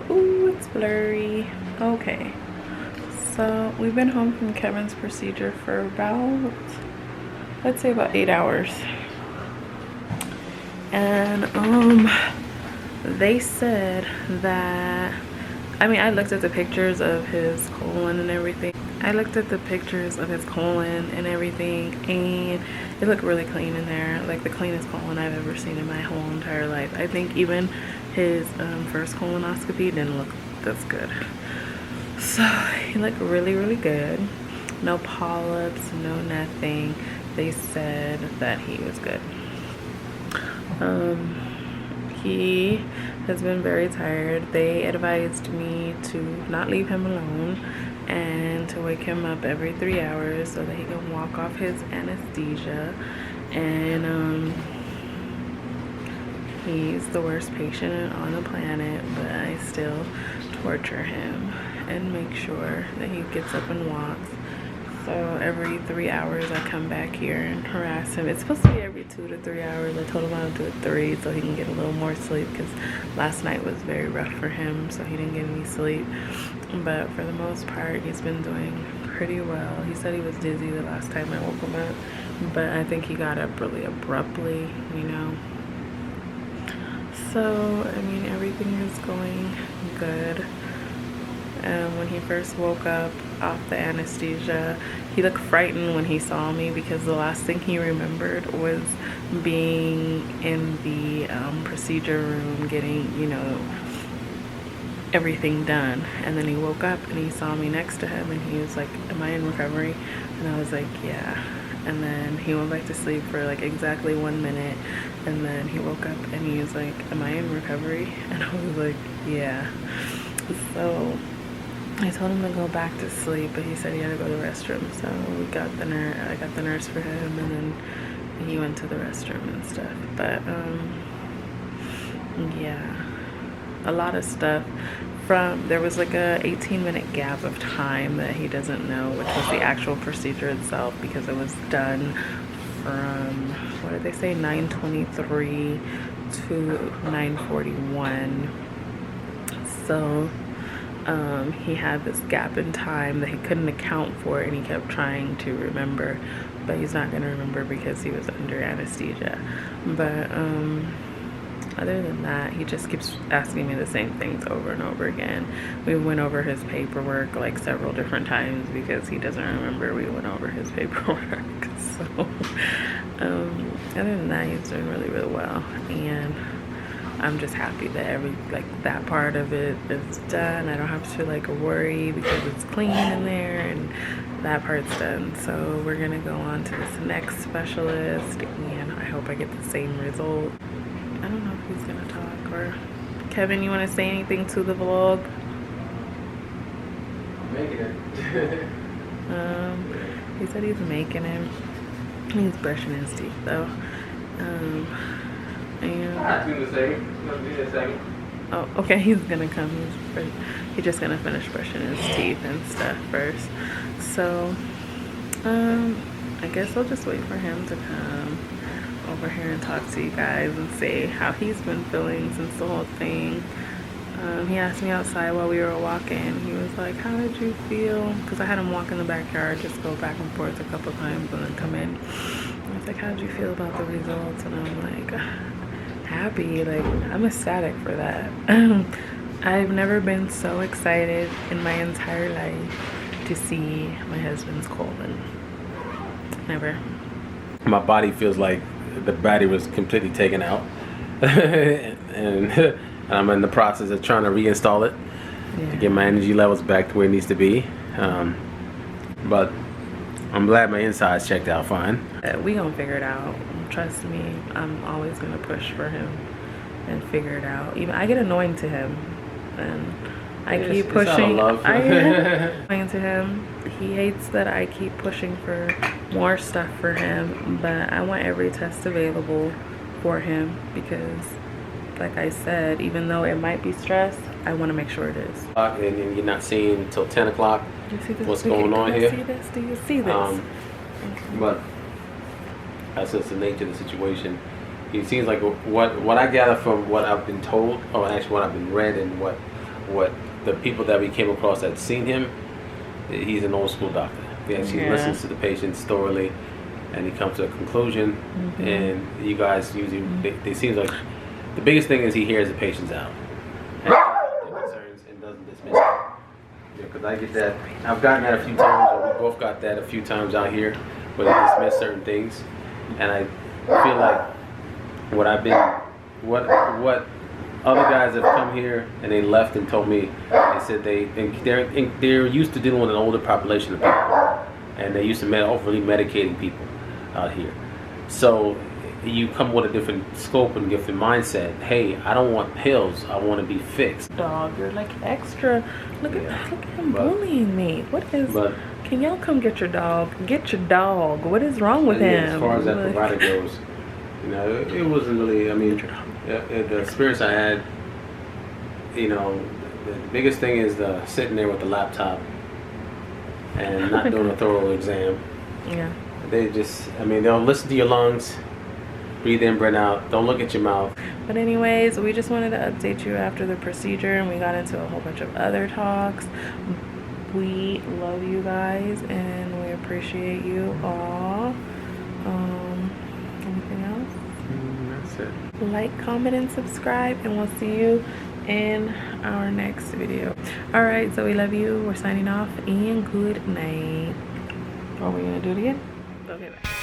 Ooh, it's blurry. Okay. So we've been home from Kevin's procedure for about, let's say about 8 hours. And they said that, I mean, I looked at the pictures of his colon and everything. And it looked really clean in there, like the cleanest colon I've ever seen in my whole entire life. I think even his first colonoscopy didn't look this good. So he looked really, really good. No polyps, no nothing. They said that he was good. He has been very tired. They advised me to not leave him alone and to wake him up every 3 hours so that he can walk off his anesthesia. And he's the worst patient on the planet, but I still torture him and make sure that he gets up and walks. So every 3 hours I come back here and harass him. It's supposed to be every 2 to 3 hours. I told him I'll do it 3 so he can get a little more sleep, because last night was very rough for him, so he didn't get any sleep. But for the most part, he's been doing pretty well. He said he was dizzy the last time I woke him up, but I think he got up really abruptly, you know. So, I mean, everything is going good. When he first woke up off the anesthesia, he looked frightened when he saw me, because the last thing he remembered was being in the procedure room getting, you know, everything done. And then he woke up and he saw me next to him and he was like, "Am I in recovery?" And I was like, "Yeah." And then he went back to sleep for like exactly 1 minute, and then he woke up and he was like, "Am I in recovery?" And I was like, "Yeah." So I told him to go back to sleep, but he said he had to go to the restroom. So we got the nurse. I got the nurse for him, and then he went to the restroom and stuff. But yeah, a lot of stuff. There was like a 18-minute gap of time that he doesn't know, which was the actual procedure itself, because it was done from, what did they say, 9:23 to 9:41. So he had this gap in time that he couldn't account for, and he kept trying to remember, but he's not going to remember because he was under anesthesia. But other than that, he just keeps asking me the same things over and over again. We went over his paperwork like several different times because he doesn't remember we went over his paperwork. So other than that, he's doing really, really well, and I'm just happy that that part of it is done. I don't have to like worry because it's clean in there, and that part's done. So we're gonna go on to this next specialist, and I hope I get the same result. I don't know if he's gonna talk, or Kevin, you want to say anything to the vlog? Making it. He said he's making it. He's brushing his teeth though. And oh, okay, he's gonna come. He's just gonna finish brushing his teeth and stuff first. So, I guess I'll just wait for him to come over here and talk to you guys and say how he's been feeling since the whole thing. He asked me outside while we were walking. He was like, "How did you feel?" Because I had him walk in the backyard, just go back and forth a couple times and then come in. I was like, "How did you feel about the results?" And I'm like, happy. Like, I'm ecstatic for that. I've never been so excited in my entire life to see my husband's colon. Never. My body feels like the battery was completely taken out. and I'm in the process of trying to reinstall it to get my energy levels back to where it needs to be. But I'm glad my insides checked out fine. We gonna figure it out. Trust me, I'm always gonna push for him and figure it out. Even I get annoying to him, and I keep pushing. I get annoying to him. He hates that I keep pushing for more stuff for him, but I want every test available for him because, like I said, even though it might be stress, I want to make sure it is. And you're not seeing until 10 o'clock. You see this? What's going on here? See this? Do you see this? But that's just the nature of the situation. It seems like what I gather from what I've been told, or actually what I've been read, and what what the people that we came across that seen him, he's an old school doctor. He actually listens to the patients thoroughly, and he comes to a conclusion. And you guys usually, they seems like the biggest thing is he hears the patients out, and their concerns, and doesn't dismiss them. Because I get that, I've gotten that a few times, or we both got that a few times out here, where they dismiss certain things, and I feel like what other guys have come here and they left and told me, they said they're used to dealing with an older population of people, and they used to overly medicating people out here. So you come with a different scope and different mindset. Hey, I don't want pills. I want to be fixed. Dog, you're like extra. Look at him bullying me. What is? Can y'all come get your dog? Get your dog. What is wrong with him? As far as that provider goes, you know, it wasn't really. I mean, the experience I had, you know, the biggest thing is sitting there with the laptop and not doing a thorough exam. Yeah. They just, I mean, they'll listen to your lungs, breathe in, breathe out. Don't look at your mouth. But anyways, we just wanted to update you after the procedure, and we got into a whole bunch of other talks. We love you guys, and we appreciate you all. Anything else? That's it. Like, comment, and subscribe, and we'll see you in our next video. All right, so we love you. We're signing off, and good night. Are we gonna do it again? Okay, bye.